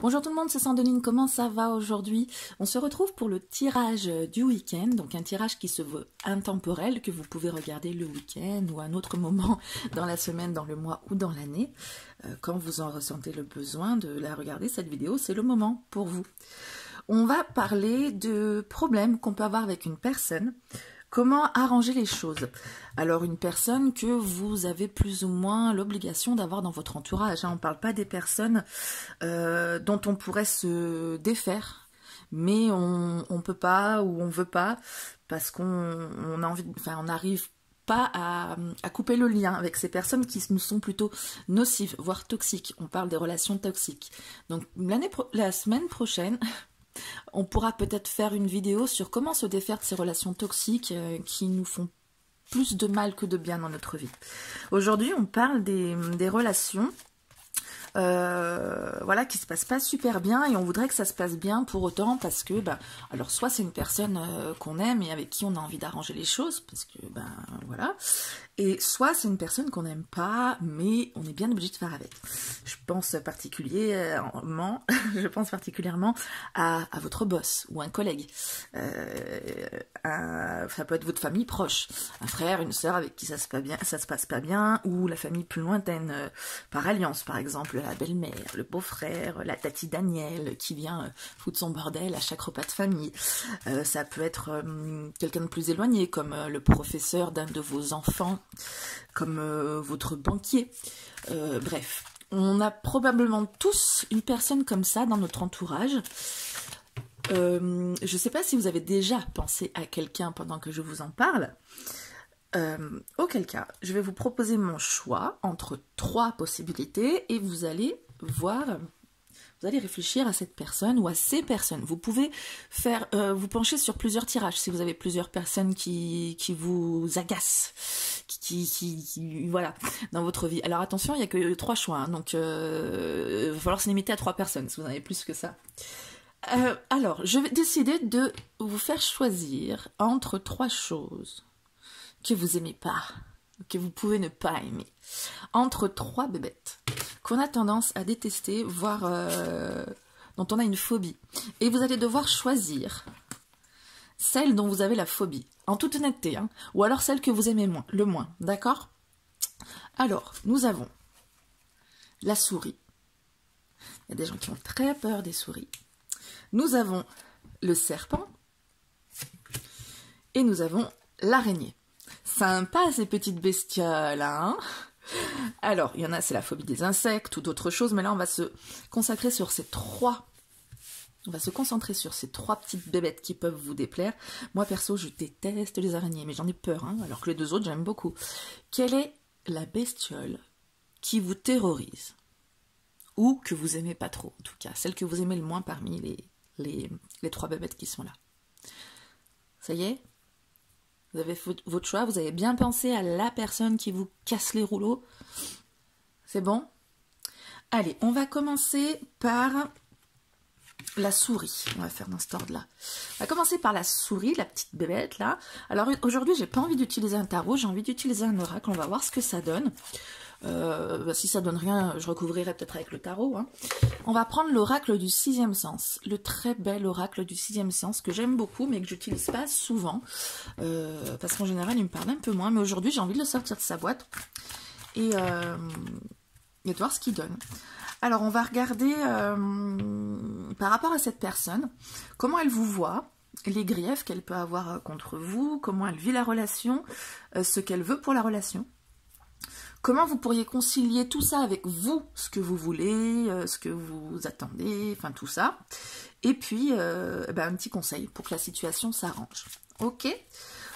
Bonjour tout le monde, c'est Sandeline, comment ça va aujourd'hui? On se retrouve pour le tirage du week-end, donc un tirage qui se veut intemporel, que vous pouvez regarder le week-end ou à un autre moment dans la semaine, dans le mois ou dans l'année. Quand vous en ressentez le besoin de la regarder, cette vidéo, c'est le moment pour vous. On va parler de problèmes qu'on peut avoir avec une personne. Comment arranger les choses? Alors une personne que vous avez plus ou moins l'obligation d'avoir dans votre entourage. On ne parle pas des personnes dont on pourrait se défaire, mais on peut pas ou on veut pas parce qu'on a envie, enfin on n'arrive pas à couper le lien avec ces personnes qui nous sont plutôt nocives, voire toxiques. On parle des relations toxiques. Donc la semaine prochaine, on pourra peut-être faire une vidéo sur comment se défaire de ces relations toxiques qui nous font plus de mal que de bien dans notre vie. Aujourd'hui, on parle des relations voilà, qui se passent pas super bien et on voudrait que ça se passe bien pour autant parce que, alors soit c'est une personne qu'on aime et avec qui on a envie d'arranger les choses parce que, voilà, et soit c'est une personne qu'on n'aime pas mais on est bien obligé de faire avec. Je pense particulièrement à votre boss ou un collègue. Ça peut être votre famille proche, un frère, une sœur avec qui ça se passe pas bien, ou la famille plus lointaine, par alliance par exemple, la belle-mère, le beau-frère, la tati Daniel qui vient foutre son bordel à chaque repas de famille. Ça peut être quelqu'un de plus éloigné comme le professeur d'un de vos enfants, comme votre banquier, bref. On a probablement tous une personne comme ça dans notre entourage. Je ne sais pas si vous avez déjà pensé à quelqu'un pendant que je vous en parle. Auquel cas, je vais vous proposer mon choix entre 3 possibilités et vous allez voir, vous allez réfléchir à cette personne ou à ces personnes. Vous pouvez faire, vous pencher sur plusieurs tirages si vous avez plusieurs personnes qui vous agacent, voilà, dans votre vie. Alors attention, il n'y a que 3 choix, hein, donc il va falloir se limiter à 3 personnes si vous en avez plus que ça. Alors, je vais décider de vous faire choisir entre 3 choses que vous aimez pas, que vous pouvez ne pas aimer, entre 3 bébêtes qu'on a tendance à détester, voire dont on a une phobie. Et vous allez devoir choisir celle dont vous avez la phobie, en toute honnêteté, hein, ou alors celle que vous aimez le moins, d'accord? Alors, nous avons la souris. Il y a des gens qui ont très peur des souris. Nous avons le serpent et nous avons l'araignée. Sympa ces petites bestioles, hein? Alors, il y en a, c'est la phobie des insectes ou d'autres choses, mais là, on va se consacrer sur ces 3. On va se concentrer sur ces 3 petites bébêtes qui peuvent vous déplaire. Moi, perso, je déteste les araignées, mais j'en ai peur, hein, alors que les 2 autres, j'aime beaucoup. Quelle est la bestiole qui vous terrorise? Ou que vous aimez pas trop, en tout cas. Celle que vous aimez le moins parmi les 3 bébêtes qui sont là. Ça y est? Vous avez votre choix, vous avez bien pensé à la personne qui vous casse les rouleaux. C'est bon? Allez, on va commencer par la souris. On va faire dans cet ordre-là. On va commencer par la souris, la petite bébête là. Alors aujourd'hui, j'ai pas envie d'utiliser un tarot, j'ai envie d'utiliser un oracle. On va voir ce que ça donne. Si ça donne rien, je recouvrirai peut-être avec le tarot. Hein. On va prendre l'oracle du 6e sens, le très bel oracle du 6e sens que j'aime beaucoup mais que j'utilise pas souvent parce qu'en général il me parle un peu moins. Mais aujourd'hui j'ai envie de le sortir de sa boîte et de voir ce qu'il donne. Alors on va regarder par rapport à cette personne, comment elle vous voit, les griefs qu'elle peut avoir contre vous, comment elle vit la relation, ce qu'elle veut pour la relation. Comment vous pourriez concilier tout ça avec vous, ce que vous voulez, ce que vous attendez, enfin tout ça. Et puis, un petit conseil pour que la situation s'arrange. Ok?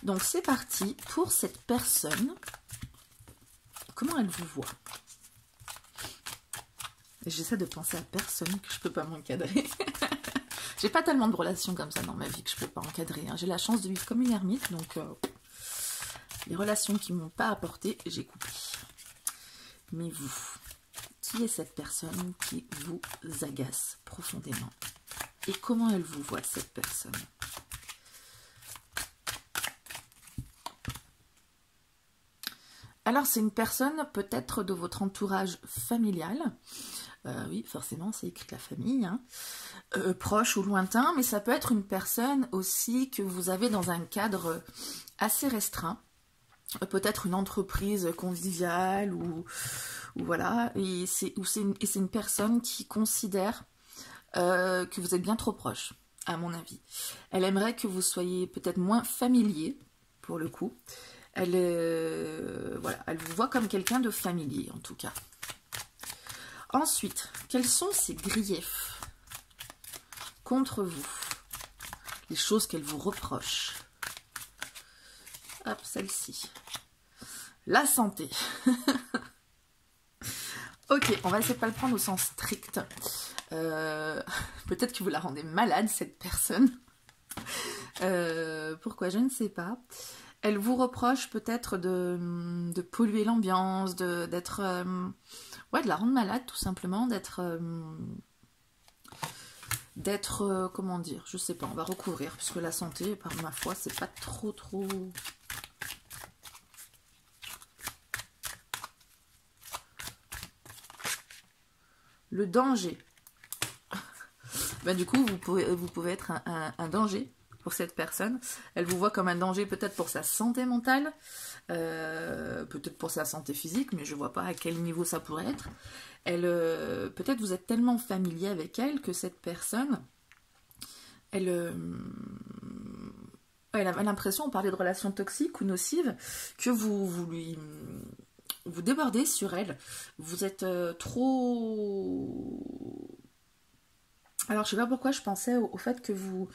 Donc c'est parti pour cette personne. Comment elle vous voit? J'essaie de penser à personne que je peux pas m'encadrer. J'ai pas tellement de relations comme ça dans ma vie que je peux pas encadrer. Hein. J'ai la chance de vivre comme une ermite, donc les relations qui m'ont pas apporté, j'ai coupé. Mais vous, qui est cette personne qui vous agace profondément? Et comment elle vous voit, cette personne? Alors, c'est une personne peut-être de votre entourage familial, Oui, forcément, c'est écrit la famille, hein. Proche ou lointain, mais ça peut être une personne aussi que vous avez dans un cadre assez restreint. Peut-être une entreprise conviviale ou voilà, et c'est une personne qui considère que vous êtes bien trop proche, à mon avis. Elle aimerait que vous soyez peut-être moins familier, pour le coup. Elle, voilà, elle vous voit comme quelqu'un de familier, en tout cas. Ensuite, quels sont ses griefs contre vous? Les choses qu'elle vous reproche. Hop, celle-ci. La santé. Ok, on va essayer de pas le prendre au sens strict. Peut-être que vous la rendez malade, cette personne. Pourquoi? Je ne sais pas. Elle vous reproche peut-être de polluer l'ambiance, d'être... ouais, de la rendre malade, tout simplement, comment dire, je sais pas, on va recouvrir, puisque la santé, par ma foi, c'est pas trop... Le danger. Ben, du coup, vous pouvez être un danger pour cette personne. Elle vous voit comme un danger peut-être pour sa santé mentale, peut-être pour sa santé physique, mais je vois pas à quel niveau ça pourrait être. Peut-être vous êtes tellement familier avec elle que cette personne, elle a l'impression, on parlait de relations toxiques ou nocives, que vous débordez sur elle. Vous êtes trop... Alors, je sais pas pourquoi je pensais au fait que vous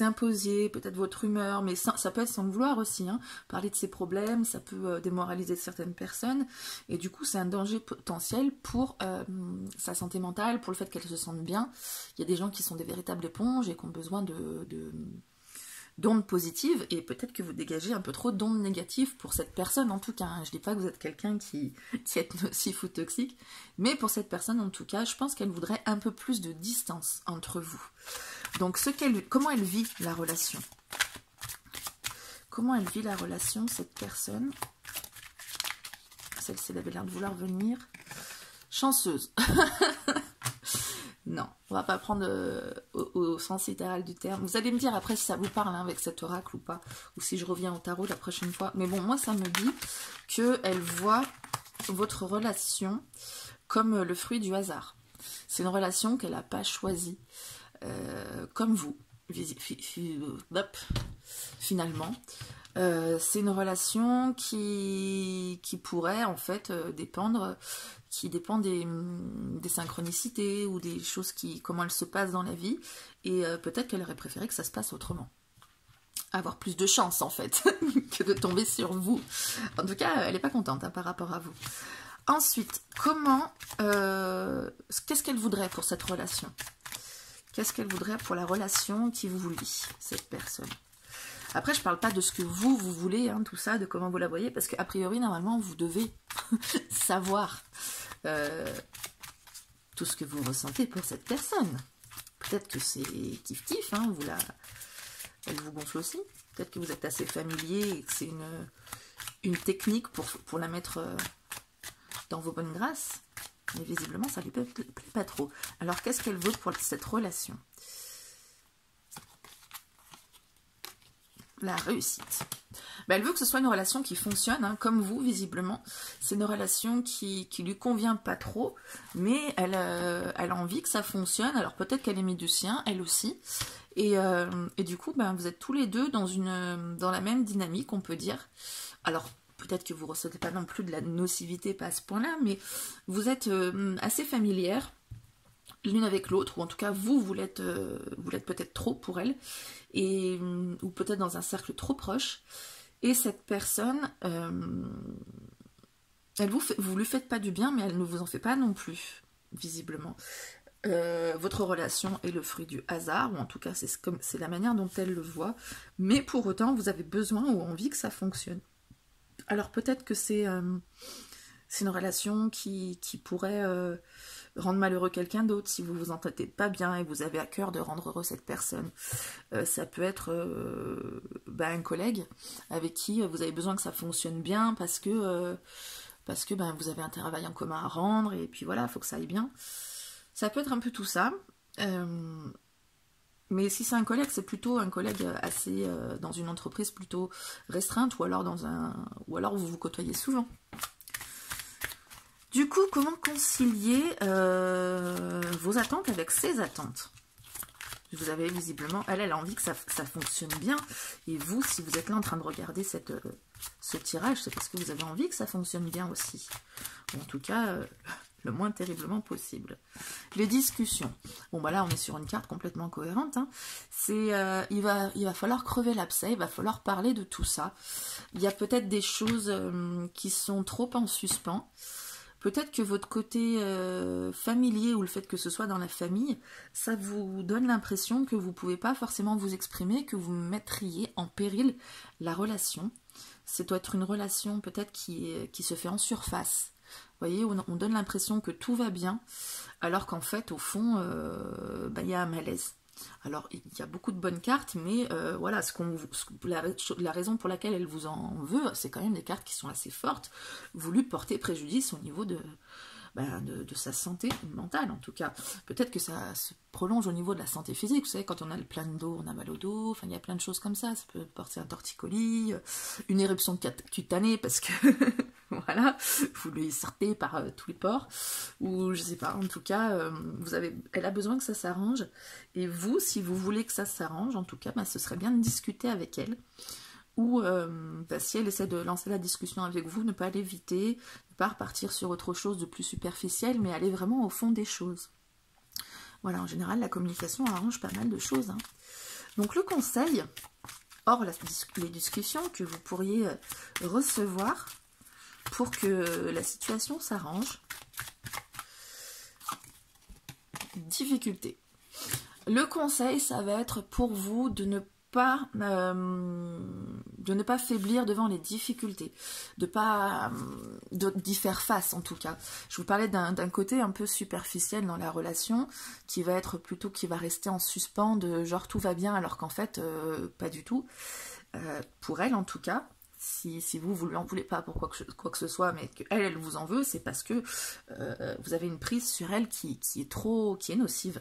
imposiez peut-être votre humeur, mais ça peut être sans le vouloir aussi, hein. Parler de ses problèmes, ça peut démoraliser certaines personnes, et du coup, c'est un danger potentiel pour sa santé mentale, pour le fait qu'elle se sente bien. Il y a des gens qui sont des véritables éponges et qui ont besoin d'ondes positives, et peut-être que vous dégagez un peu trop d'ondes négatives pour cette personne en tout cas, hein. Je dis pas que vous êtes quelqu'un qui est nocif ou toxique, mais pour cette personne en tout cas, je pense qu'elle voudrait un peu plus de distance entre vous. Donc comment elle vit la relation? Comment elle vit la relation, cette personne? Celle-ci, elle avait l'air de vouloir venir. Chanceuse. Non, on va pas prendre au sens littéral du terme. Vous allez me dire après si ça vous parle, hein, avec cet oracle ou pas, ou si je reviens au tarot la prochaine fois. Mais bon, moi ça me dit qu'elle voit votre relation comme le fruit du hasard. C'est une relation qu'elle n'a pas choisie, comme vous, finalement. C'est une relation qui pourrait en fait dépend des synchronicités ou des choses comment elles se passent dans la vie, et peut-être qu'elle aurait préféré que ça se passe autrement. Avoir plus de chance en fait que de tomber sur vous. En tout cas, elle n'est pas contente, hein, par rapport à vous. Ensuite, qu'est-ce qu'elle voudrait pour cette relation? Qu'est-ce qu'elle voudrait pour la relation qui vous lie, cette personne? Après, je parle pas de ce que vous voulez, hein, tout ça, de comment vous la voyez, parce qu'a priori, normalement, vous devez savoir tout ce que vous ressentez pour cette personne. Peut-être que c'est kiff-kiff, hein, elle vous gonfle aussi. Peut-être que vous êtes assez familier et que c'est une technique pour la mettre dans vos bonnes grâces. Mais visiblement, ça lui plaît pas trop. Alors, qu'est-ce qu'elle veut pour cette relation? La réussite. Ben, elle veut que ce soit une relation qui fonctionne, hein, comme vous, visiblement. C'est une relation qui lui convient pas trop, mais elle a envie que ça fonctionne. Alors peut-être qu'elle est mis du sien, elle aussi. Et du coup, ben, vous êtes tous les deux dans la même dynamique, on peut dire. Alors, peut-être que vous ne ressentez pas non plus de la nocivité, pas à ce point-là, mais vous êtes assez familières l'une avec l'autre, ou en tout cas vous l'êtes peut-être trop pour elle, ou peut-être dans un cercle trop proche, et cette personne, vous lui faites pas du bien, mais elle ne vous en fait pas non plus, visiblement. Votre relation est le fruit du hasard, ou en tout cas c'est la manière dont elle le voit, mais pour autant vous avez besoin ou envie que ça fonctionne. Alors peut-être que c'est une relation qui pourrait rendre malheureux quelqu'un d'autre si vous vous entendez pas bien et vous avez à cœur de rendre heureux cette personne. Ça peut être un collègue avec qui vous avez besoin que ça fonctionne bien parce que parce que ben, vous avez un travail en commun à rendre, et puis voilà, il faut que ça aille bien. Ça peut être un peu tout ça. Mais si c'est un collègue, c'est plutôt un collègue assez dans une entreprise plutôt restreinte, ou alors vous vous côtoyez souvent. Du coup, comment concilier vos attentes avec ses attentes? Vous avez visiblement, elle a envie que ça fonctionne bien. Et vous, si vous êtes là en train de regarder ce tirage, c'est parce que vous avez envie que ça fonctionne bien aussi. Ou en tout cas, le moins terriblement possible. Les discussions. Bon, bah là, on est sur une carte complètement cohérente. Hein. Il va falloir crever l'abcès, il va falloir parler de tout ça. Il y a peut-être des choses qui sont trop en suspens. Peut-être que votre côté familier ou le fait que ce soit dans la famille, ça vous donne l'impression que vous ne pouvez pas forcément vous exprimer, que vous mettriez en péril la relation. C'est doit être une relation peut-être qui se fait en surface. Vous voyez, on donne l'impression que tout va bien, alors qu'en fait, au fond, il y a un malaise. Alors, il y a beaucoup de bonnes cartes, mais voilà, la raison pour laquelle elle vous en veut, c'est quand même des cartes qui sont assez fortes, voulu porter préjudice au niveau de sa santé mentale, en tout cas. Peut-être que ça se prolonge au niveau de la santé physique. Vous savez, quand on a plein de dos, on a mal au dos, enfin, il y a plein de choses comme ça. Ça peut porter un torticolis, une éruption cutanée, parce que, voilà, vous lui sortez par tous les pores, ou je sais pas, en tout cas, elle a besoin que ça s'arrange, et vous, si vous voulez que ça s'arrange, en tout cas, ce serait bien de discuter avec elle, ou si elle essaie de lancer la discussion avec vous, ne pas l'éviter, ne pas repartir sur autre chose de plus superficiel, mais aller vraiment au fond des choses. Voilà, en général, la communication arrange pas mal de choses. Hein. Donc le conseil, hors les discussions que vous pourriez recevoir pour que la situation s'arrange. Difficulté. Le conseil, ça va être pour vous de ne pas faiblir devant les difficultés, d'y faire face en tout cas. Je vous parlais d'un côté un peu superficiel dans la relation, qui va être plutôt, qui va rester en suspens de genre tout va bien, alors qu'en fait pas du tout, pour elle en tout cas. Si vous lui en voulez pas pour quoi que ce soit, mais qu'elle vous en veut, c'est parce que vous avez une prise sur elle qui est nocive.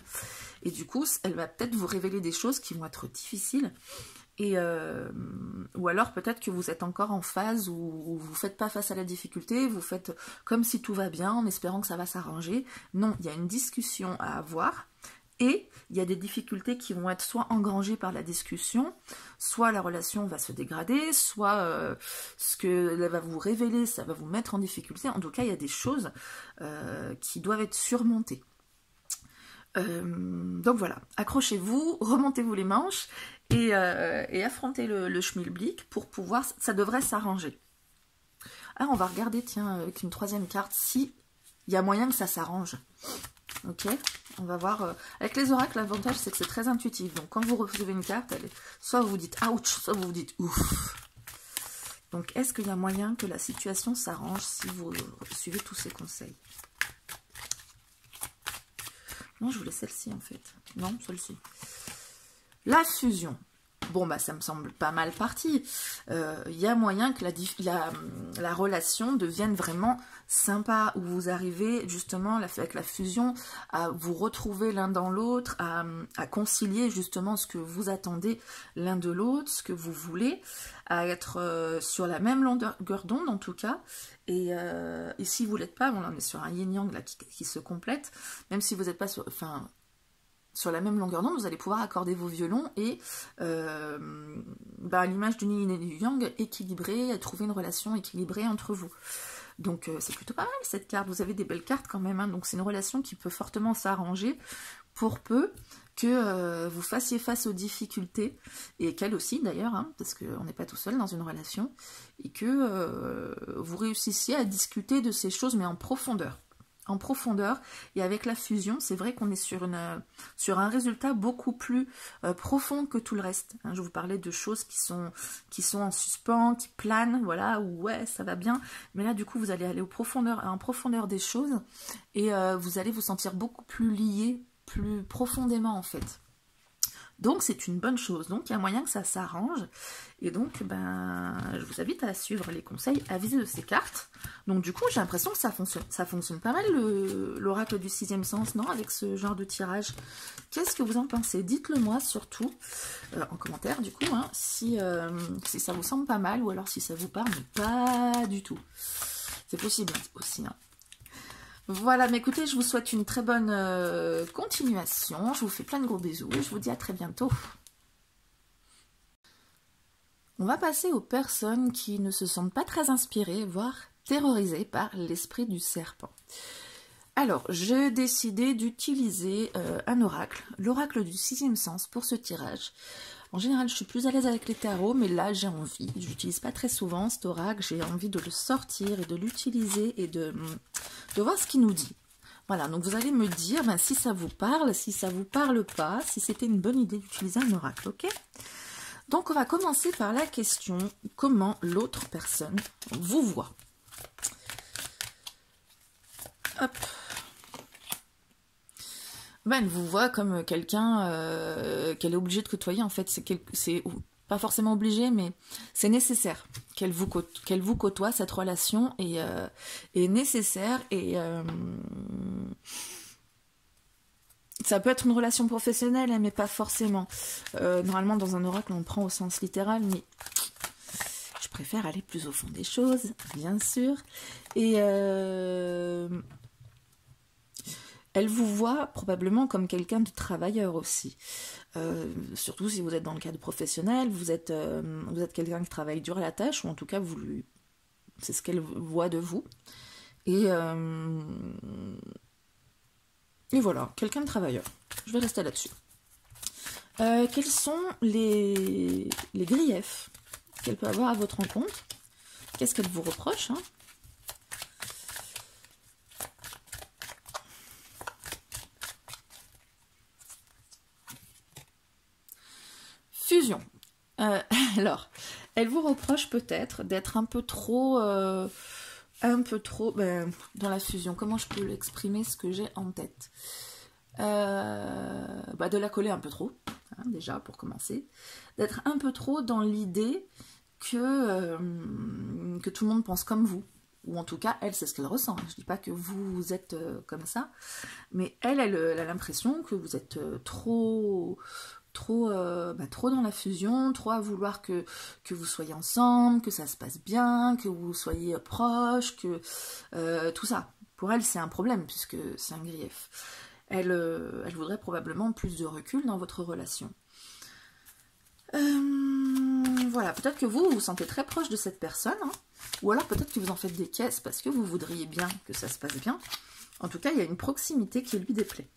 Et du coup, elle va peut-être vous révéler des choses qui vont être difficiles. Ou alors peut-être que vous êtes encore en phase où vous ne faites pas face à la difficulté, vous faites comme si tout va bien en espérant que ça va s'arranger. Non, il y a une discussion à avoir. Et il y a des difficultés qui vont être soit engrangées par la discussion, soit la relation va se dégrader, soit ce qu'elle va vous révéler, ça va vous mettre en difficulté. En tout cas, il y a des choses qui doivent être surmontées. Donc voilà, accrochez-vous, remontez-vous les manches et affrontez le schmilblick pour pouvoir... Ça devrait s'arranger. Alors on va regarder, tiens, avec une troisième carte, si il y a moyen que ça s'arrange. Ok, on va voir. Avec les oracles, l'avantage c'est que c'est très intuitif. Donc quand vous recevez une carte, soit vous dites ouch, soit vous dites ouf. Donc est-ce qu'il y a moyen que la situation s'arrange si vous suivez tous ces conseils? Non, je voulais celle-ci en fait. Non, celle-ci. La fusion. Bon, bah ça me semble pas mal parti. Y a moyen que la relation devienne vraiment sympa, où vous arrivez justement avec la fusion à vous retrouver l'un dans l'autre, à concilier justement ce que vous attendez l'un de l'autre, ce que vous voulez, à être sur la même longueur d'onde en tout cas. Et si vous l'êtes pas, bon, là on est sur un yin-yang là qui se complète, même si vous n'êtes pas sur... Enfin, sur la même longueur d'onde, vous allez pouvoir accorder vos violons et à l'image du yin et du yang, équilibrer, trouver une relation équilibrée entre vous. Donc c'est plutôt pas mal cette carte, vous avez des belles cartes quand même, hein. Donc c'est une relation qui peut fortement s'arranger pour peu que vous fassiez face aux difficultés, et qu'elle aussi d'ailleurs, hein, parce qu'on n'est pas tout seul dans une relation, et que vous réussissiez à discuter de ces choses mais en profondeur. Et avec la fusion, c'est vrai qu'on est sur un résultat beaucoup plus profond que tout le reste. Hein, je vous parlais de choses qui sont en suspens, qui planent, voilà, où ouais, ça va bien. Mais là, du coup, vous allez aller en profondeur des choses, et vous allez vous sentir beaucoup plus liés, plus profondément en fait. Donc c'est une bonne chose, donc il y a moyen que ça s'arrange, et donc ben, je vous invite à suivre les conseils avisés de ces cartes. Donc du coup j'ai l'impression que ça fonctionne pas mal l'oracle du sixième sens, non, avec ce genre de tirage. Qu'est-ce que vous en pensez? Dites-le moi surtout, en commentaire du coup, hein, si ça vous semble pas mal, ou alors si ça vous parle, mais pas du tout. C'est possible aussi, hein. Voilà, mais écoutez, je vous souhaite une très bonne continuation. Je vous fais plein de gros bisous et je vous dis à très bientôt. On va passer aux personnes qui ne se sentent pas très inspirées, voire terrorisées par l'esprit du serpent. Alors, j'ai décidé d'utiliser un oracle, l'oracle du sixième sens pour ce tirage. En général, je suis plus à l'aise avec les tarots, mais là, j'ai envie. Je n'utilise pas très souvent cet oracle. J'ai envie de le sortir et de l'utiliser et de voir ce qu'il nous dit. Voilà, donc vous allez me dire ben, si ça vous parle, si ça vous parle pas, si c'était une bonne idée d'utiliser un oracle, ok? Donc, on va commencer par la question comment l'autre personne vous voit. Hop. Ben, elle vous voit comme quelqu'un qu'elle est obligée de côtoyer, en fait. C'est pas forcément obligé, mais c'est nécessaire qu'elle vous côtoie. Cette relation est nécessaire, et ça peut être une relation professionnelle, mais pas forcément. Normalement, dans un oracle, on le prend au sens littéral, mais je préfère aller plus au fond des choses, bien sûr. Et elle vous voit probablement comme quelqu'un de travailleur aussi. Surtout si vous êtes dans le cadre professionnel, vous êtes quelqu'un qui travaille dur à la tâche, ou en tout cas, c'est ce qu'elle voit de vous. Et voilà, quelqu'un de travailleur. Je vais rester là-dessus. Quels sont les griefs qu'elle peut avoir à votre encontre? Qu'est-ce qu'elle vous reproche, hein? Fusion. Alors, elle vous reproche peut-être d'être un peu trop dans la fusion. Comment je peux l'exprimer, ce que j'ai en tête? De la coller un peu trop, hein, déjà, pour commencer. D'être un peu trop dans l'idée que tout le monde pense comme vous. Ou en tout cas, elle, c'est ce qu'elle ressent. Je ne dis pas que vous êtes comme ça, mais elle a l'impression que vous êtes trop dans la fusion, trop à vouloir que vous soyez ensemble, que ça se passe bien, que vous soyez proches, que tout ça. Pour elle, c'est un problème, puisque c'est un grief. Elle voudrait probablement plus de recul dans votre relation. Voilà, peut-être que vous vous sentez très proche de cette personne, hein, ou alors peut-être que vous en faites des caisses parce que vous voudriez bien que ça se passe bien. En tout cas, il y a une proximité qui lui déplaît.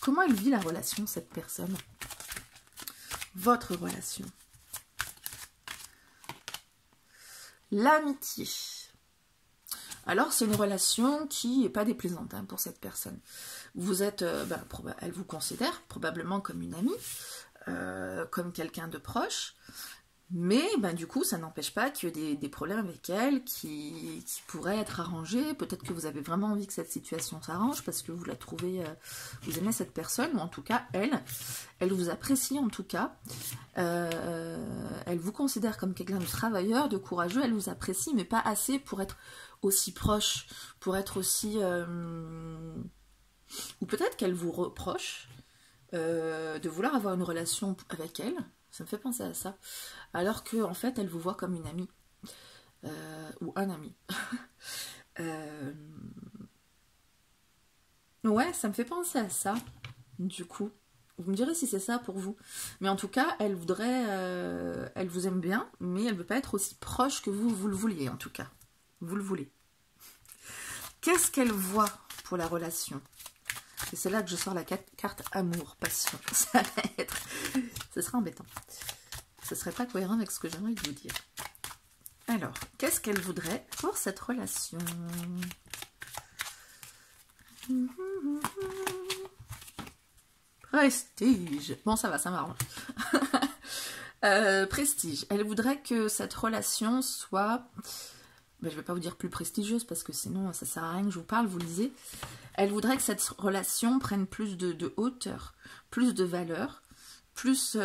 Comment elle vit la relation, cette personne? Votre relation. L'amitié. Alors, c'est une relation qui n'est pas déplaisante, hein, pour cette personne. Vous êtes, elle vous considère probablement comme une amie, comme quelqu'un de proche, mais du coup, ça n'empêche pas qu'il y ait des problèmes avec elle qui pourraient être arrangés. Peut-être que vous avez vraiment envie que cette situation s'arrange parce que vous la trouvez, vous aimez cette personne, ou en tout cas, elle vous apprécie en tout cas. Elle vous considère comme quelqu'un de travailleur, de courageux, elle vous apprécie, mais pas assez pour être aussi proche, pour être aussi... Ou peut-être qu'elle vous reproche de vouloir avoir une relation avec elle. Ça me fait penser à ça. Alors que en fait, elle vous voit comme une amie. Ou un ami. Ouais, ça me fait penser à ça, du coup. Vous me direz si c'est ça pour vous. Mais en tout cas, elle voudrait... elle vous aime bien, mais elle ne veut pas être aussi proche que vous le vouliez, en tout cas. Vous le voulez. Qu'est-ce qu'elle voit pour la relation? Et c'est là que je sors la carte amour, passion. Ça va être... Ce sera embêtant. Ce serait pas cohérent avec ce que j'aimerais vous dire. Alors, qu'est-ce qu'elle voudrait pour cette relation? Prestige. Bon, ça va, ça m'arrange. Prestige. Elle voudrait que cette relation soit... je ne vais pas vous dire plus prestigieuse parce que sinon ça sert à rien que je vous parle, vous lisez. Elle voudrait que cette relation prenne plus de hauteur, plus de valeur, plus...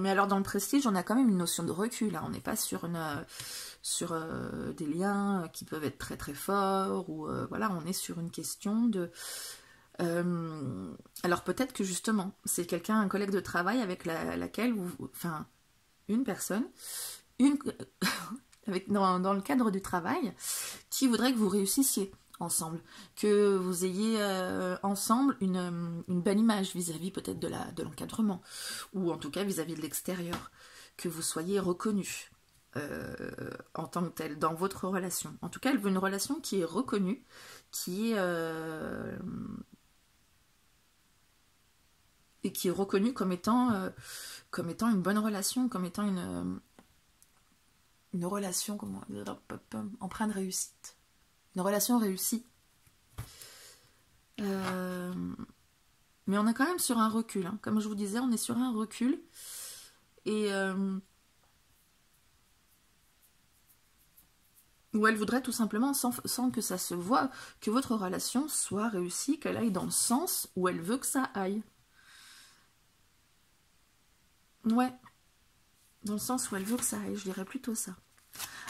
mais alors dans le prestige, on a quand même une notion de recul, hein. On n'est pas sur des liens qui peuvent être très très forts, ou voilà, on est sur une question de... alors peut-être que justement, c'est quelqu'un, un collègue de travail avec laquelle enfin, une personne, dans le cadre du travail, qui voudrait que vous réussissiez ensemble, que vous ayez ensemble une belle image vis-à-vis peut-être de l'encadrement, ou en tout cas vis-à-vis de l'extérieur, que vous soyez reconnu en tant que tel dans votre relation. En tout cas, elle veut une relation qui est reconnue, qui est et qui est reconnue comme étant une bonne relation, comme étant une relation, comment dire, empreinte de réussite. Une relation réussie. Mais on est quand même sur un recul. Hein. Comme je vous disais, on est sur un recul. Et où elle voudrait tout simplement, sans que ça se voie, que votre relation soit réussie, qu'elle aille dans le sens où elle veut que ça aille. Ouais. Dans le sens où elle veut que ça aille, je dirais plutôt ça.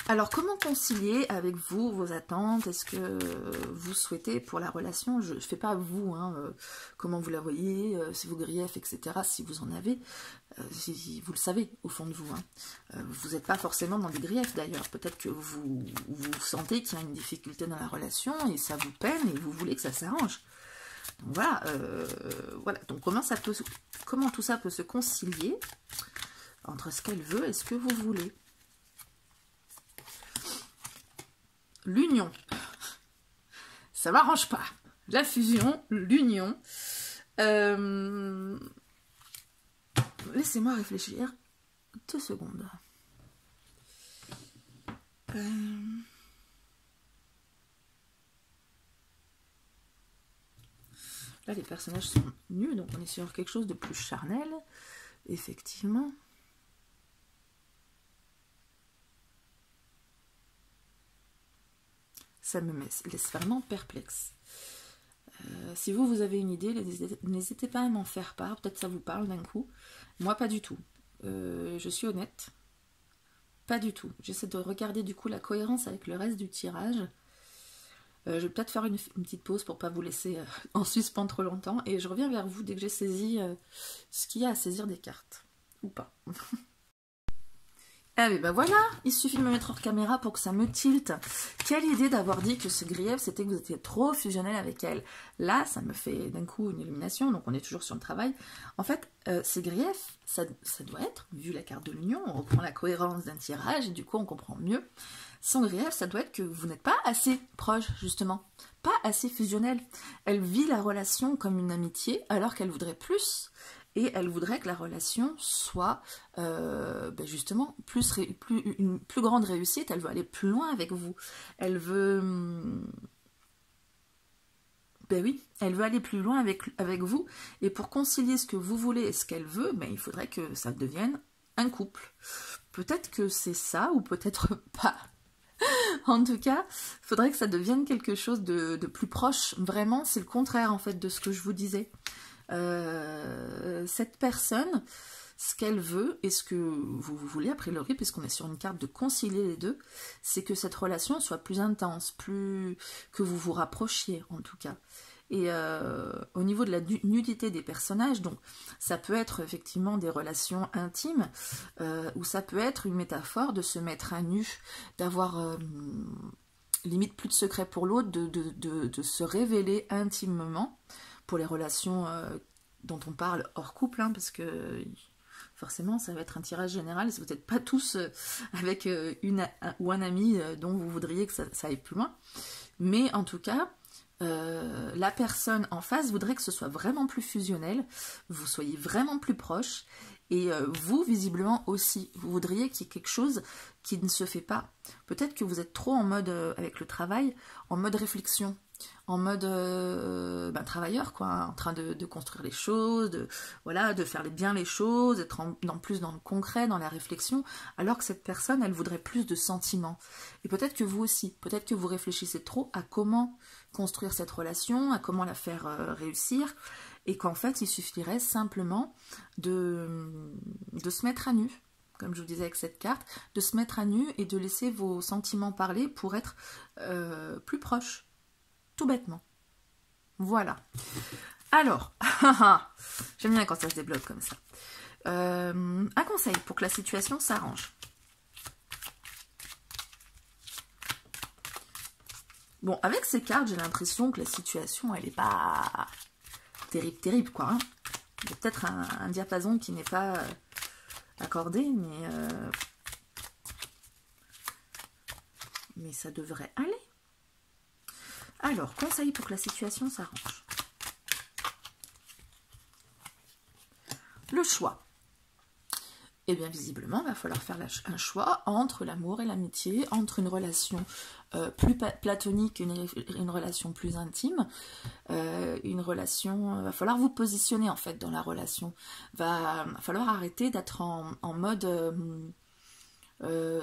Alors, comment concilier avec vous vos attentes? Est-ce que vous souhaitez pour la relation, je ne fais pas vous, hein, comment vous la voyez, si vos griefs, etc., si vous en avez, si vous le savez au fond de vous. Hein. Vous n'êtes pas forcément dans des griefs d'ailleurs. Peut-être que vous sentez qu'il y a une difficulté dans la relation et ça vous peine et vous voulez que ça s'arrange. Donc voilà, voilà. Donc comment tout ça peut se concilier entre ce qu'elle veut et ce que vous voulez? L'union, ça m'arrange pas. La fusion, l'union. Laissez-moi réfléchir 2 secondes. Là, les personnages sont nus, donc on est sur quelque chose de plus charnel, effectivement. Ça me laisse vraiment perplexe. Si vous avez une idée, n'hésitez pas à m'en faire part. Peut-être ça vous parle d'un coup. Moi, pas du tout. Je suis honnête. Pas du tout. J'essaie de regarder du coup la cohérence avec le reste du tirage. Je vais peut-être faire une petite pause pour pas vous laisser en suspens trop longtemps. Et je reviens vers vous dès que j'ai saisi ce qu'il y a à saisir des cartes. Ou pas. Ah mais ben voilà, il suffit de me mettre hors caméra pour que ça me tilte. Quelle idée d'avoir dit que ce grief, c'était que vous étiez trop fusionnel avec elle. Là, ça me fait d'un coup une illumination, donc on est toujours sur le travail. En fait, ces griefs, ça doit être, vu la carte de l'union, on reprend la cohérence d'un tirage, et du coup on comprend mieux. Son grief, ça doit être que vous n'êtes pas assez proche, justement. Pas assez fusionnel. Elle vit la relation comme une amitié, alors qu'elle voudrait plus. Et elle voudrait que la relation soit justement une plus grande réussite. Elle veut aller plus loin avec vous. Elle veut... Ben oui, elle veut aller plus loin avec vous. Et pour concilier ce que vous voulez et ce qu'elle veut, ben, il faudrait que ça devienne un couple. Peut-être que c'est ça, ou peut-être pas. En tout cas, il faudrait que ça devienne quelque chose de plus proche. Vraiment, c'est le contraire en fait de ce que je vous disais. Cette personne, ce qu'elle veut et ce que vous voulez a priori, puisqu'on est sur une carte de concilier les deux, c'est que cette relation soit plus intense, que vous vous rapprochiez en tout cas. Et au niveau de la nudité des personnages, donc ça peut être effectivement des relations intimes, ou ça peut être une métaphore de se mettre à nu, d'avoir limite plus de secret pour l'autre, de se révéler intimement pour les relations dont on parle hors couple, hein, parce que forcément ça va être un tirage général, vous n'êtes pas tous avec une ou un ami dont vous voudriez que ça aille plus loin, mais en tout cas la personne en face voudrait que ce soit vraiment plus fusionnel, vous soyez vraiment plus proche, et vous visiblement aussi, vous voudriez qu'il y ait quelque chose qui ne se fait pas. Peut-être que vous êtes trop en mode, avec le travail, en mode réflexion, en mode travailleur, quoi, hein, en train de construire les choses, voilà, de faire bien les choses, être plus dans le concret, dans la réflexion, alors que cette personne, elle voudrait plus de sentiments. Et peut-être que vous aussi, peut-être que vous réfléchissez trop à comment construire cette relation, à comment la faire réussir, et qu'en fait, il suffirait simplement de se mettre à nu, comme je vous disais avec cette carte, de se mettre à nu et de laisser vos sentiments parler pour être plus proche, tout bêtement. Voilà. Alors, j'aime bien quand ça se débloque comme ça. Un conseil pour que la situation s'arrange. Bon, avec ces cartes, j'ai l'impression que la situation, elle n'est pas terrible, quoi. Hein. Il y a peut-être un diapason qui n'est pas accordé, mais ça devrait aller. Alors, conseil pour que la situation s'arrange. Le choix. Eh bien, visiblement, il va falloir faire un choix entre l'amour et l'amitié, entre une relation plus platonique et une relation plus intime. Une relation... va falloir vous positionner, en fait, dans la relation. Va falloir arrêter d'être en mode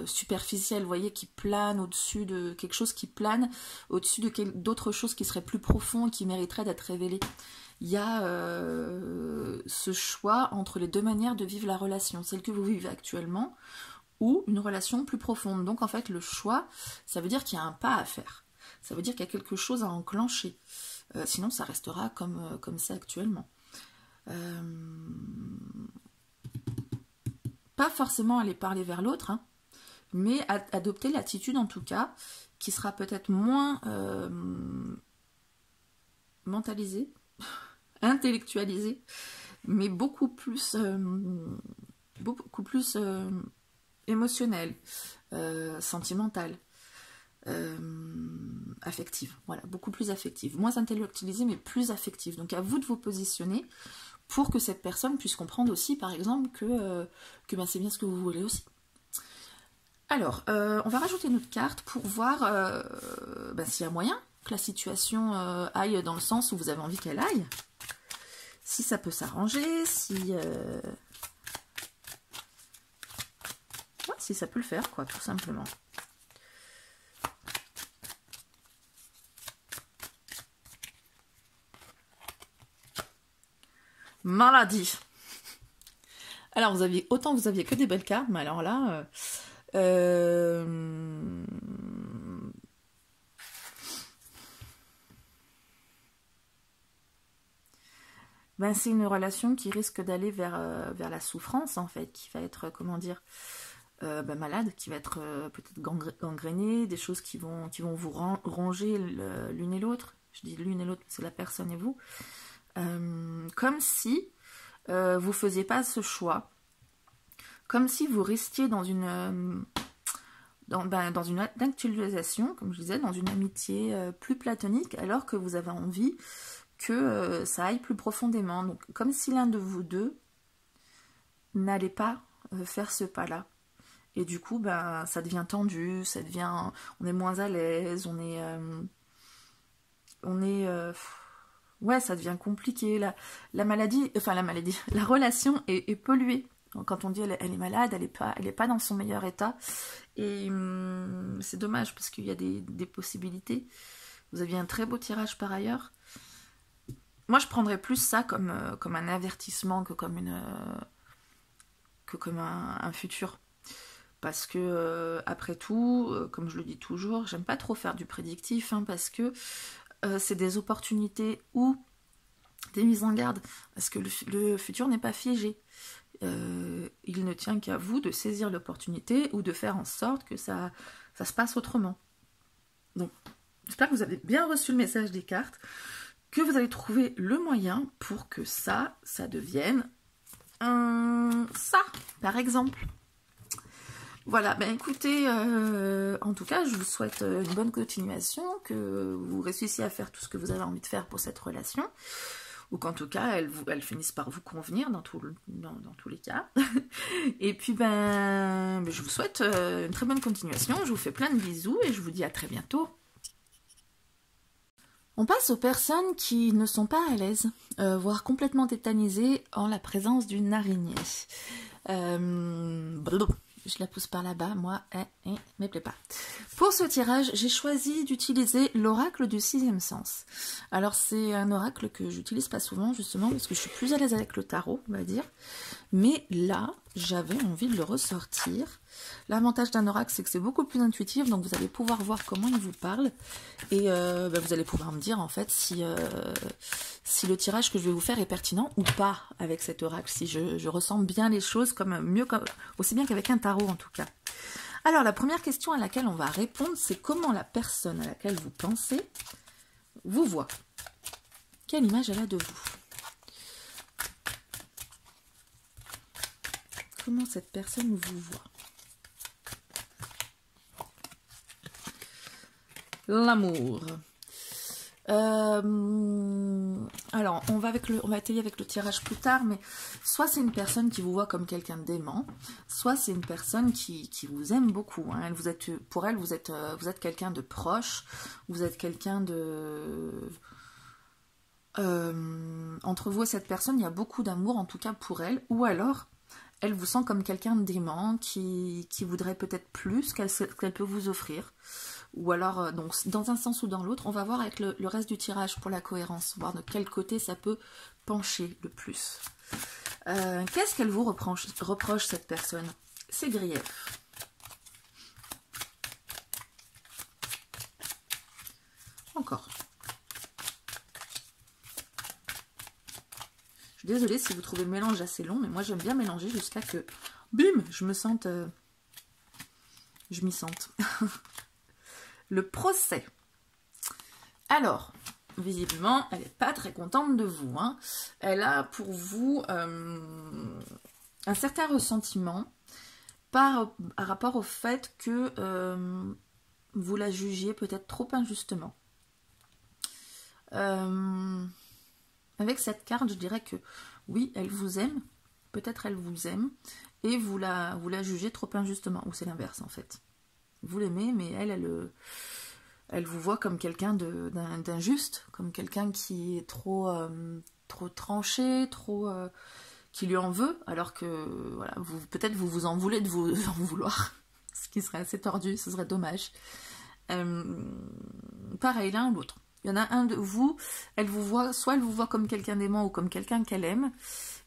superficiel, vous voyez, qui plane au-dessus de... quelque chose qui plane au-dessus d'autres choses qui seraient plus profondes et qui mériteraient d'être révélées. Il y a ce choix entre les deux manières de vivre la relation, celle que vous vivez actuellement ou une relation plus profonde. Donc en fait le choix, ça veut dire qu'il y a un pas à faire, ça veut dire qu'il y a quelque chose à enclencher, sinon ça restera comme ça actuellement. Pas forcément aller parler vers l'autre, hein, mais adopter l'attitude en tout cas qui sera peut-être moins mentalisée, intellectualisé, mais beaucoup plus émotionnel, sentimental, affective. Voilà, beaucoup plus affective. Moins intellectualisé, mais plus affective. Donc à vous de vous positionner pour que cette personne puisse comprendre aussi, par exemple, que c'est bien ce que vous voulez aussi. Alors, on va rajouter une autre carte pour voir s'il y a moyen que la situation aille dans le sens où vous avez envie qu'elle aille. Si ça peut s'arranger, si ça peut le faire, quoi, tout simplement. Maladie. Alors, vous aviez que des belles cartes, mais alors là... c'est une relation qui risque d'aller vers la souffrance, en fait, qui va être, comment dire, malade, qui va être peut-être gangrénée, des choses qui vont vous ronger l'une et l'autre. Je dis l'une et l'autre, c'est la personne et vous. Comme si vous faisiez pas ce choix, comme si vous restiez dans une actualisation, comme je disais, dans une amitié plus platonique, alors que vous avez envie que ça aille plus profondément. Donc, comme si l'un de vous deux n'allait pas faire ce pas-là. Et du coup, ça devient tendu, on est moins à l'aise, ouais, ça devient compliqué. La relation est polluée. Quand on dit elle est malade, elle est pas dans son meilleur état. Et c'est dommage parce qu'il y a des possibilités. Vous aviez un très beau tirage par ailleurs. Moi, je prendrais plus ça comme un avertissement que comme un futur. Parce que, après tout, comme je le dis toujours, j'aime pas trop faire du prédictif, hein, parce que c'est des opportunités ou des mises en garde. Parce que le futur n'est pas figé. Il ne tient qu'à vous de saisir l'opportunité ou de faire en sorte que ça se passe autrement. Donc, j'espère que vous avez bien reçu le message des cartes, que vous allez trouver le moyen pour que ça devienne ça, par exemple. Voilà, écoutez, en tout cas, je vous souhaite une bonne continuation, que vous réussissiez à faire tout ce que vous avez envie de faire pour cette relation, ou qu'en tout cas, elle finisse par vous convenir dans tous les cas. Et puis, je vous souhaite une très bonne continuation, je vous fais plein de bisous et je vous dis à très bientôt. On passe aux personnes qui ne sont pas à l'aise, voire complètement tétanisées en la présence d'une araignée. Je la pousse par là-bas, moi, me plaît pas. Pour ce tirage, j'ai choisi d'utiliser l'oracle du sixième sens. Alors c'est un oracle que j'utilise pas souvent, justement, parce que je suis plus à l'aise avec le tarot, on va dire. Mais là, j'avais envie de le ressortir. L'avantage d'un oracle, c'est que c'est beaucoup plus intuitif, donc vous allez pouvoir voir comment il vous parle. Et vous allez pouvoir me dire, en fait, si le tirage que je vais vous faire est pertinent ou pas avec cet oracle, si je ressens bien les choses aussi bien qu'avec un tarot, en tout cas. Alors, la première question à laquelle on va répondre, c'est comment la personne à laquelle vous pensez vous voit. Quelle image elle a de vous? Comment cette personne vous voit? L'amour. Alors, on va étayer avec le tirage plus tard, mais soit c'est une personne qui vous voit comme quelqu'un d'aimant, soit c'est une personne qui vous aime beaucoup. Hein. Pour elle, vous êtes quelqu'un de proche, vous êtes quelqu'un de... entre vous et cette personne, il y a beaucoup d'amour, en tout cas pour elle, ou alors elle vous sent comme quelqu'un d'aimant qui voudrait peut-être plus qu'elle peut vous offrir. Ou alors, donc, dans un sens ou dans l'autre, on va voir avec le reste du tirage pour la cohérence, voir de quel côté ça peut pencher le plus. Qu'est-ce qu'elle vous reproche, cette personne? Ses griefs. Encore. Je suis désolée si vous trouvez le mélange assez long, mais moi j'aime bien mélanger jusqu'à que, bim, je me sente... je m'y sente. Le procès. Alors, visiblement, elle n'est pas très contente de vous. Hein. Elle a pour vous un certain ressentiment par rapport au fait que vous la jugiez peut-être trop injustement. Avec cette carte, je dirais que oui, elle vous aime, peut-être elle vous aime, et vous la jugez trop injustement, ou c'est l'inverse en fait. Vous l'aimez, mais elle vous voit comme quelqu'un d'injuste, comme quelqu'un qui est trop tranché, qui lui en veut, alors que voilà, peut-être vous en voulez de vous en vouloir, ce qui serait assez tordu, ce serait dommage. Pareil, l'un ou l'autre. Il y en a un de vous, soit elle vous voit comme quelqu'un d'aimant ou comme quelqu'un qu'elle aime,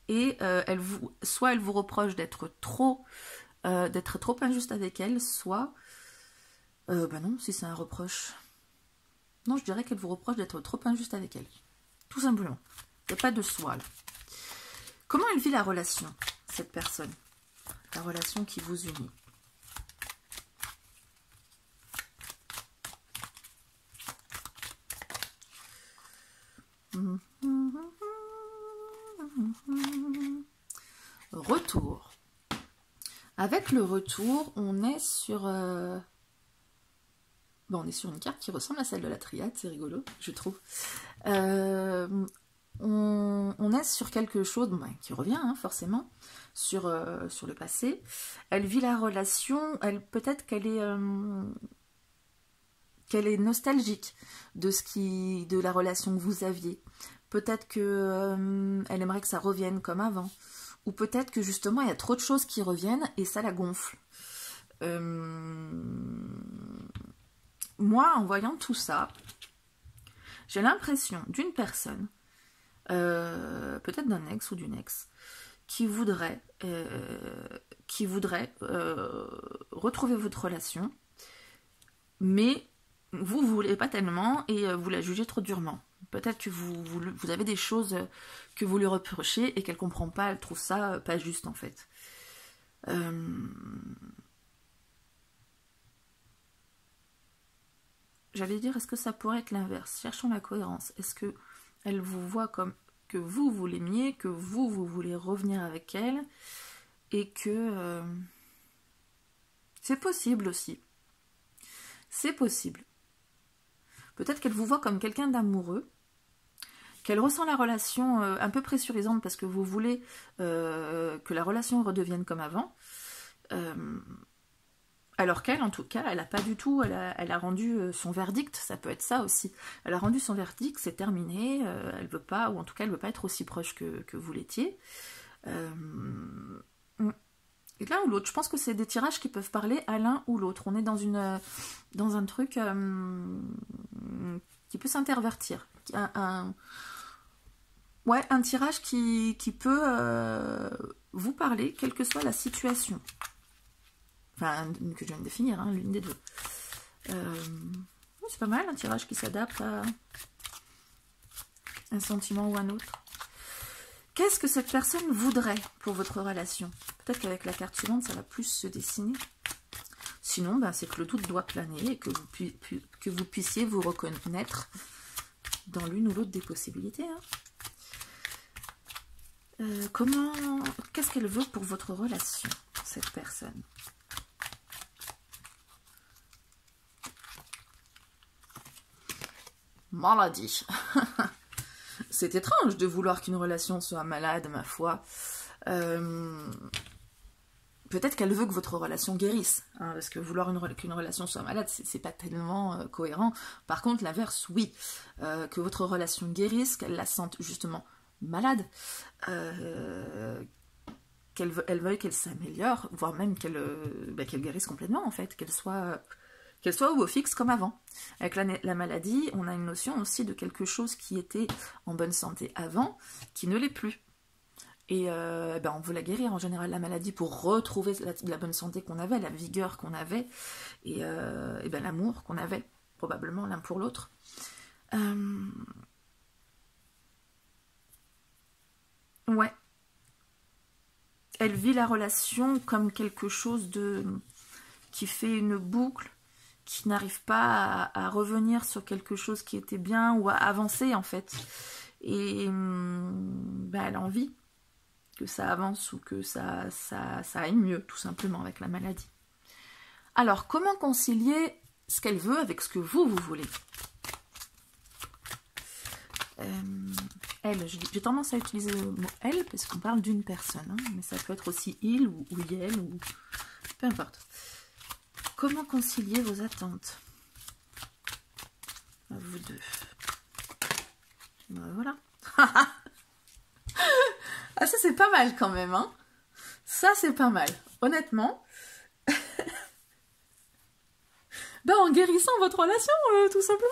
et soit elle vous reproche d'être trop injuste avec elle, soit... non, si c'est un reproche. Non, je dirais qu'elle vous reproche d'être trop injuste avec elle. Tout simplement. Il n'y a pas de soit là. Comment elle vit la relation, cette personne? La relation qui vous unit. Retour. Avec le retour, on est sur... on est sur une carte qui ressemble à celle de la triade, c'est rigolo, je trouve. On est sur quelque chose qui revient, hein, forcément, sur le passé. Elle vit la relation, peut-être qu'elle est nostalgique de la relation que vous aviez. Peut-être qu'elle aimerait que ça revienne comme avant. Ou peut-être que justement, il y a trop de choses qui reviennent et ça la gonfle. Moi, en voyant tout ça, j'ai l'impression d'une personne, peut-être d'un ex ou d'une ex, qui voudrait retrouver votre relation, mais vous ne voulez pas tellement et vous la jugez trop durement. Peut-être que vous avez des choses que vous lui reprochez et qu'elle ne comprend pas, elle trouve ça pas juste en fait. J'allais dire, est-ce que ça pourrait être l'inverse? Cherchons la cohérence. Est-ce que elle vous voit comme que vous l'aimiez, que vous voulez revenir avec elle, et que c'est possible aussi. C'est possible. Peut-être qu'elle vous voit comme quelqu'un d'amoureux, qu'elle ressent la relation un peu pressurisante parce que vous voulez que la relation redevienne comme avant. Alors qu'elle, en tout cas, elle a pas du tout, elle a rendu son verdict, ça peut être ça aussi. Elle a rendu son verdict, c'est terminé, elle veut pas, ou en tout cas, elle veut pas être aussi proche que vous l'étiez. Et l'un ou l'autre, je pense que c'est des tirages qui peuvent parler à l'un ou l'autre. On est dans un truc qui peut s'intervertir. Ouais, un tirage qui peut vous parler, quelle que soit la situation. Enfin, que je viens de définir, hein, l'une des deux. C'est pas mal, un tirage qui s'adapte à un sentiment ou un autre. Qu'est-ce que cette personne voudrait pour votre relation? Peut-être qu'avec la carte suivante, ça va plus se dessiner. Sinon, ben, c'est que le doute doit planer et que vous puissiez vous reconnaître dans l'une ou l'autre des possibilités. Hein. Qu'est-ce qu'elle veut pour votre relation, cette personne? Maladie. C'est étrange de vouloir qu'une relation soit malade, ma foi. Peut-être qu'elle veut que votre relation guérisse, hein, parce que vouloir qu'une relation soit malade, c'est pas tellement cohérent. Par contre, l'inverse, oui. Que votre relation guérisse, qu'elle la sente justement malade, elle veuille qu'elle s'améliore, voire même qu'elle guérisse complètement, en fait, qu'elle soit au beau fixe comme avant. Avec la maladie, on a une notion aussi de quelque chose qui était en bonne santé avant, qui ne l'est plus. Et on veut la guérir en général, la maladie, pour retrouver la bonne santé qu'on avait, la vigueur qu'on avait, et l'amour qu'on avait, probablement l'un pour l'autre. Ouais. Elle vit la relation comme quelque chose qui fait une boucle, qui n'arrive pas à revenir sur quelque chose qui était bien ou à avancer en fait. Et elle a envie que ça avance ou que ça aille mieux tout simplement avec la maladie. Alors comment concilier ce qu'elle veut avec ce que vous voulez? Elle, j'ai tendance à utiliser le mot elle parce qu'on parle d'une personne, hein, mais ça peut être aussi il ou elle ou peu importe. Comment concilier vos attentes? Vous deux. Voilà. Ah, ça c'est pas mal quand même, hein. Ça c'est pas mal. Honnêtement. En guérissant votre relation, tout simplement.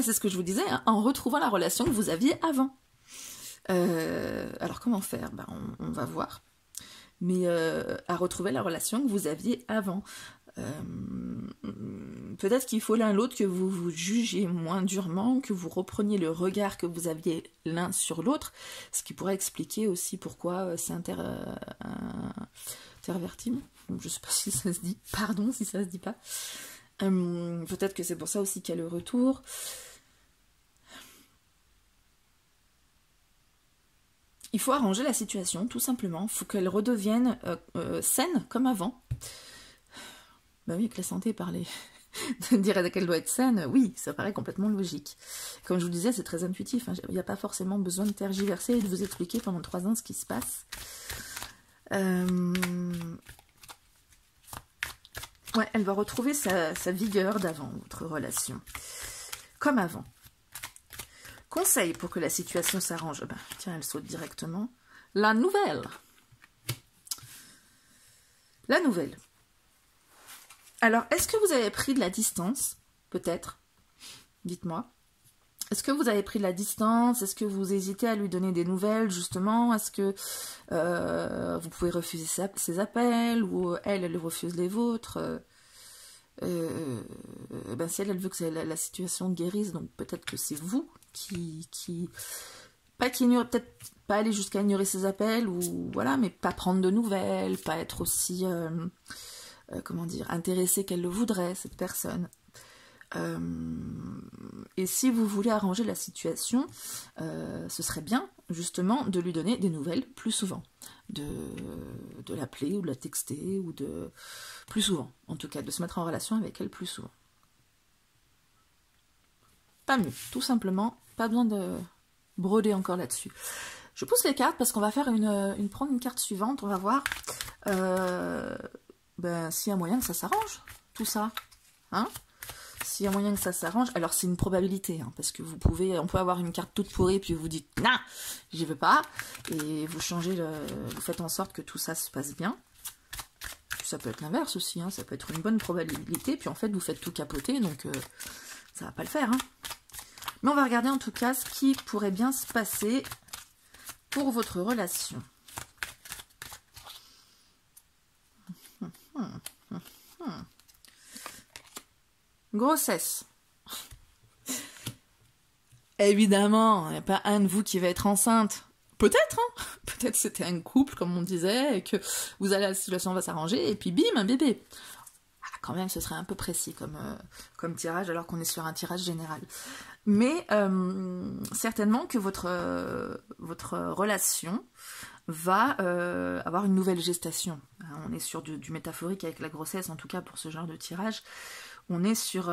C'est ce que je vous disais, hein, en retrouvant la relation que vous aviez avant. Alors comment faire? On va voir. Mais à retrouver la relation que vous aviez avant. Peut-être qu'il faut l'un l'autre que vous vous jugiez moins durement, que vous repreniez le regard que vous aviez l'un sur l'autre, ce qui pourrait expliquer aussi pourquoi c'est interverti. Je ne sais pas si ça se dit, pardon si ça se dit pas. Peut-être que c'est pour ça aussi qu'il y a le retour. Il faut arranger la situation, tout simplement. Il faut qu'elle redevienne saine comme avant. Oui, avec la santé, parler. Dire qu'elle doit être saine, oui, ça paraît complètement logique. Comme je vous disais, c'est très intuitif. Hein. Il n'y a pas forcément besoin de tergiverser et de vous expliquer pendant 3 ans ce qui se passe. Ouais, elle va retrouver sa vigueur d'avant, votre relation. Comme avant. Conseil pour que la situation s'arrange. Tiens, elle saute directement. La nouvelle. La nouvelle. Alors, est-ce que vous avez pris de la distance? Peut-être. Dites-moi. Est-ce que vous avez pris de la distance? Est-ce que vous hésitez à lui donner des nouvelles, justement? Est-ce que vous pouvez refuser ses appels? Ou elle refuse les vôtres? Si elle veut que la situation guérisse, donc peut-être que c'est vous peut-être pas aller jusqu'à ignorer ses appels, ou voilà, mais pas prendre de nouvelles, pas être aussi intéressé qu'elle le voudrait, cette personne. Et si vous voulez arranger la situation, ce serait bien justement de lui donner des nouvelles plus souvent, de l'appeler ou de la texter, ou plus souvent, en tout cas, de se mettre en relation avec elle plus souvent. Pas mieux, tout simplement, pas besoin de broder encore là-dessus. Je pousse les cartes parce qu'on va faire prendre une carte suivante, on va voir ben, s'il y a moyen que ça s'arrange, tout ça. Hein? S'il y a moyen que ça s'arrange, alors c'est une probabilité, hein, parce que on peut avoir une carte toute pourrie, puis vous dites, non, j'y veux pas, et vous vous faites en sorte que tout ça se passe bien. Ça peut être l'inverse aussi, hein, ça peut être une bonne probabilité, puis en fait vous faites tout capoter, donc ça va pas le faire. Hein. Mais on va regarder en tout cas ce qui pourrait bien se passer pour votre relation. Grossesse. Évidemment, il n'y a pas un de vous qui va être enceinte. Peut-être, hein. Peut-être c'était un couple, comme on disait, et que la situation va s'arranger, et puis bim, un bébé. Ah, quand même, ce serait un peu précis comme tirage, alors qu'on est sur un tirage général. Mais certainement que votre relation va avoir une nouvelle gestation. On est sur du métaphorique avec la grossesse, en tout cas pour ce genre de tirage. On est sur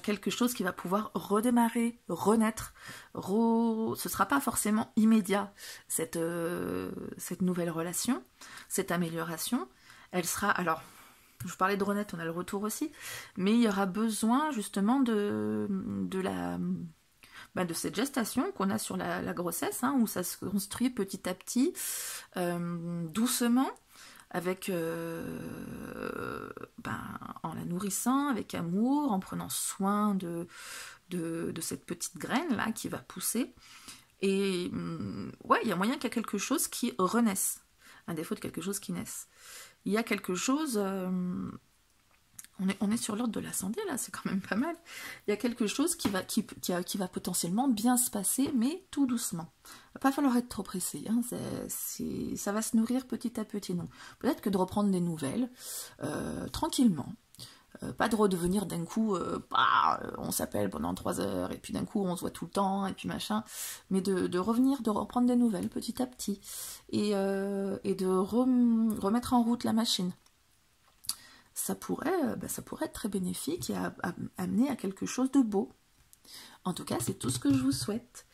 quelque chose qui va pouvoir redémarrer, renaître. Ce ne sera pas forcément immédiat, cette nouvelle relation, cette amélioration. Elle sera... Alors, je vous parlais de renaître, on a le retour aussi, mais il y aura besoin justement de cette gestation qu'on a sur la grossesse, hein, où ça se construit petit à petit, doucement, avec en la nourrissant avec amour, en prenant soin de cette petite graine là qui va pousser. Et ouais, il y a moyen qu'il y a quelque chose qui renaisse, à défaut de quelque chose qui naisse. Il y a quelque chose, on est sur l'ordre de la santé là, c'est quand même pas mal. Il y a quelque chose qui va potentiellement bien se passer, mais tout doucement. Il va pas falloir être trop pressé, hein. Ça va se nourrir petit à petit. Donc peut-être que de reprendre des nouvelles tranquillement. Pas de redevenir d'un coup, on s'appelle pendant 3 heures, et puis d'un coup on se voit tout le temps, et puis machin, mais de revenir, de reprendre des nouvelles petit à petit, et de remettre en route la machine. Ça pourrait être très bénéfique et amener à quelque chose de beau. En tout cas, c'est tout ce que je vous souhaite.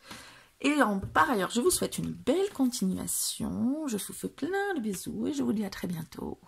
Et par ailleurs, je vous souhaite une belle continuation, je vous fais plein de bisous, et je vous dis à très bientôt.